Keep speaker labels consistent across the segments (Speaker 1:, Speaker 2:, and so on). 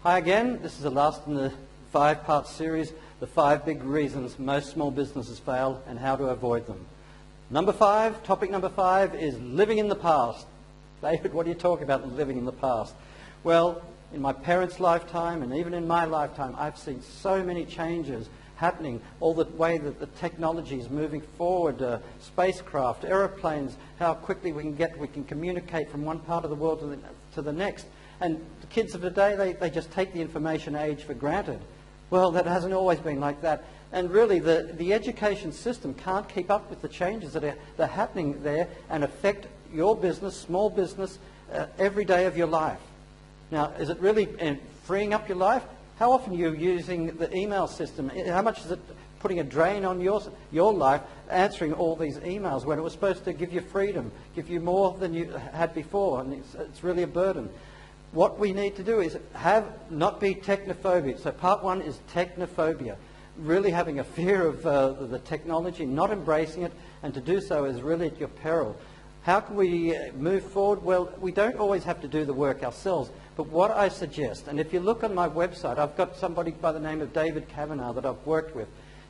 Speaker 1: Hi again. This is the last in the 5-part series, the 5 big reasons most small businesses fail and how to avoid them. Topic number 5 is living in the past. David, what are you talking about living in the past? Well, in my parents' lifetime and even in my lifetime, I've seen so many changes happening, all the way that the technology is moving forward, spacecraft, aeroplanes, how quickly we can communicate from one part of the world to the next. And the kids of today, they just take the information age for granted. Well, that hasn't always been like that. And really, the education system can't keep up with the changes that are happening there and affect your business, small business, every day of your life. Now, is it really freeing up your life? How often are you using the email system? How much is it putting a drain on your life, answering all these emails when it was supposed to give you freedom, give you more than you had before, and it's really a burden. What we need to do is not be technophobic. So part 1 is technophobia, really having a fear of the technology, not embracing it, and to do so is really at your peril. How can we move forward? Well, we don't always have to do the work ourselves, but what I suggest, and if you look on my website, I've got somebody by the name of David Kavanagh that I've worked with.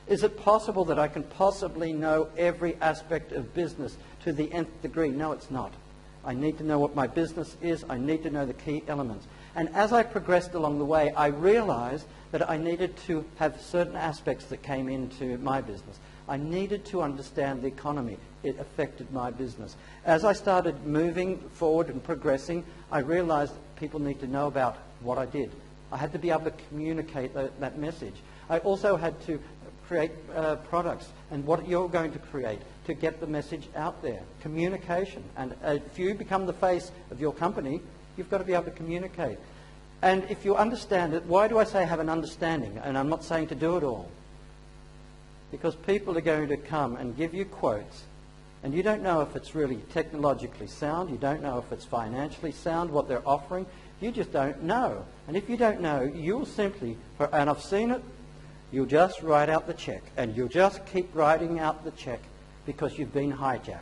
Speaker 1: Is it possible that I can possibly know every aspect of business to the nth degree? No, it's not. I need to know what my business is. I need to know the key elements. And as I progressed along the way, I realized that I needed to have certain aspects that came into my business. I needed to understand the economy. It affected my business. As I started moving forward and progressing, I realized people need to know about what I did. I had to be able to communicate that message. I also had to create products and what you're going to create to get the message out there. Communication. And if you become the face of your company, you've got to be able to communicate. And if you understand it, why do I say have an understanding? And I'm not saying to do it all. Because people are going to come and give you quotes, and you don't know if it's really technologically sound, you don't know if it's financially sound, what they're offering, you just don't know. And if you don't know, you'll simply, and I've seen it, you'll just write out the check, and you'll just keep writing out the check because you've been hijacked.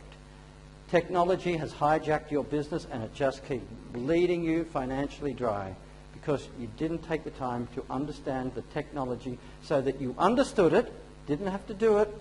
Speaker 1: Technology has hijacked your business, and it just keeps bleeding you financially dry because you didn't take the time to understand the technology so that you understood it, didn't have to do it,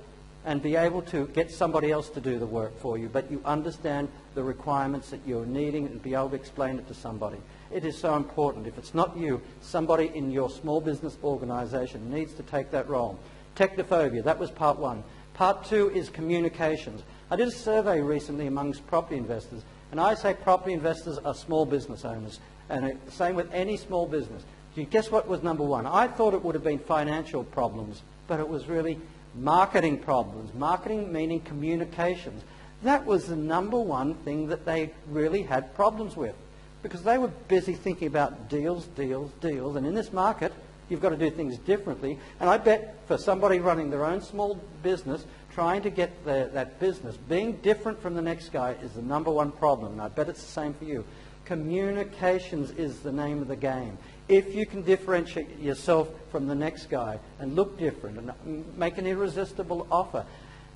Speaker 1: and be able to get somebody else to do the work for you, but you understand the requirements that you're needing and be able to explain it to somebody. It is so important. If it's not you, somebody in your small business organization needs to take that role. Technophobia, that was part 1. Part 2 is communications. I did a survey recently amongst property investors, and I say property investors are small business owners, and the same with any small business. Do you guess what was number 1? I thought it would have been financial problems, but it was really marketing problems. Marketing meaning communications. That was the number 1 thing that they really had problems with because they were busy thinking about deals, deals, deals. And in this market, you've got to do things differently. And I bet for somebody running their own small business, trying to get that business, being different from the next guy is the number 1 problem. And I bet it's the same for you. Communications is the name of the game. If you can differentiate yourself from the next guy and look different and make an irresistible offer.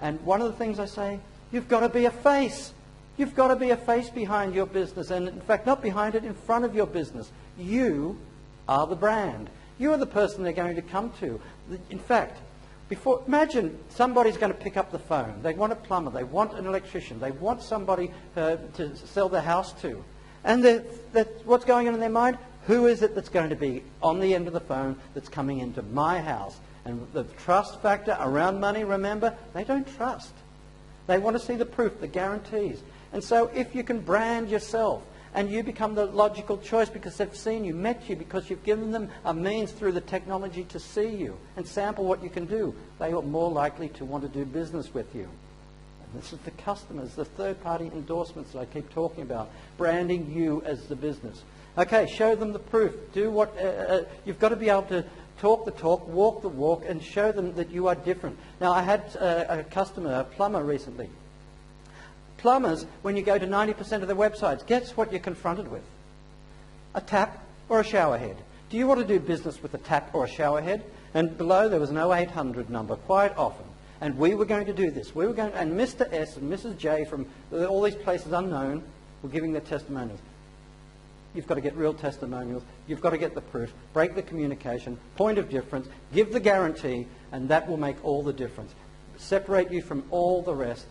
Speaker 1: And one of the things I say, you've got to be a face. You've got to be a face behind your business. And in fact, not behind it, in front of your business. You are the brand. You are the person they're going to come to. In fact, imagine somebody's going to pick up the phone. They want a plumber. They want an electrician. They want somebody to sell their house to. And what's going on in their mind? Who is it that's going to be on the end of the phone that's coming into my house? And the trust factor around money, remember, they don't trust. They want to see the proof, the guarantees. And so if you can brand yourself and you become the logical choice because they've seen you, met you, because you've given them a means through the technology to see you and sample what you can do, they are more likely to want to do business with you. And this is the customers, the third-party endorsements that I keep talking about, branding you as the business. Okay, show them the proof. Do what you've got to be able to talk the talk, walk the walk, and show them that you are different. Now, I had a customer, a plumber, recently. Plumbers, when you go to 90% of their websites, guess what you're confronted with? A tap or a shower head. Do you want to do business with a tap or a shower head? And below there was an 0800 number quite often. And we were going to do this. And Mr. S and Mrs. J from all these places unknown were giving their testimonials. you've got to get real testimonials, you've got to get the proof, break the communication, point of difference, give the guarantee, and that will make all the difference. Separate you from all the rest.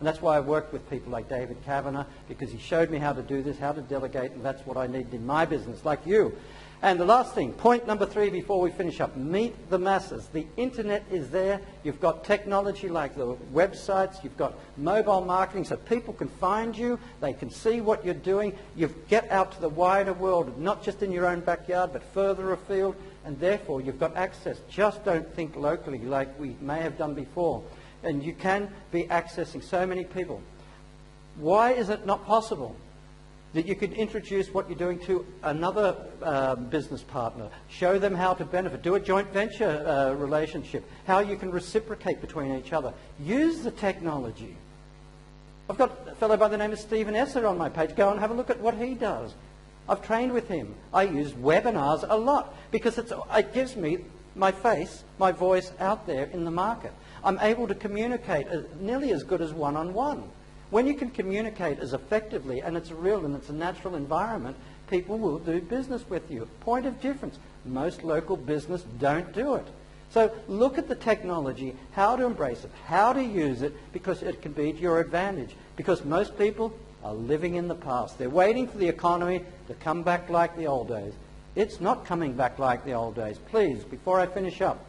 Speaker 1: And that's why I worked with people like David Kavanagh, because he showed me how to do this, how to delegate, and that's what I need in my business, like you. And the last thing, point number 3 before we finish up, meet the masses. The internet is there. You've got technology like the websites. You've got mobile marketing so people can find you. They can see what you're doing. You get out to the wider world, not just in your own backyard, but further afield. And therefore, you've got access. Just don't think locally like we may have done before. And you can be accessing so many people. Why is it not possible that you could introduce what you're doing to another business partner, show them how to benefit, do a joint venture relationship, how you can reciprocate between each other. Use the technology. I've got a fellow by the name of Stephen Esser on my page. Go and have a look at what he does. I've trained with him. I use webinars a lot because it gives me my face, my voice out there in the market. I'm able to communicate nearly as good as one-on-one. When you can communicate as effectively, and it's real and it's a natural environment, people will do business with you. Point of difference, most local business don't do it. So look at the technology, how to embrace it, how to use it, because it can be to your advantage. Because most people are living in the past. They're waiting for the economy to come back like the old days. It's not coming back like the old days. Please, before I finish up,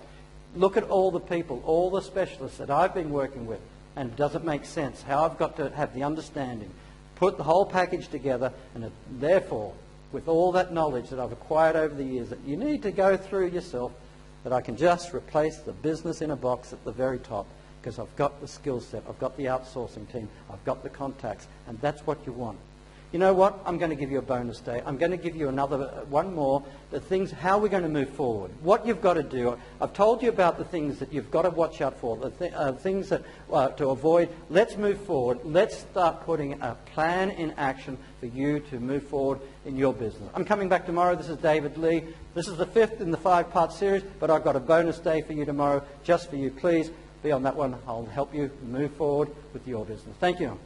Speaker 1: look at all the people, all the specialists that I've been working with. And does it make sense how I've got to have the understanding, put the whole package together, and therefore, with all that knowledge that I've acquired over the years that you need to go through yourself, that I can just replace the business in a box at the very top because I've got the skill set, I've got the outsourcing team, I've got the contacts, and that's what you want. You know what? I'm going to give you a bonus day. I'm going to give you one more, the things, how we're going to move forward, what you've got to do. I've told you about the things that you've got to watch out for, the things that to avoid. Let's move forward. Let's start putting a plan in action for you to move forward in your business. I'm coming back tomorrow. This is David Lee. This is the 5th in the 5-part series, but I've got a bonus day for you tomorrow, just for you. Please be on that one. I'll help you move forward with your business. Thank you.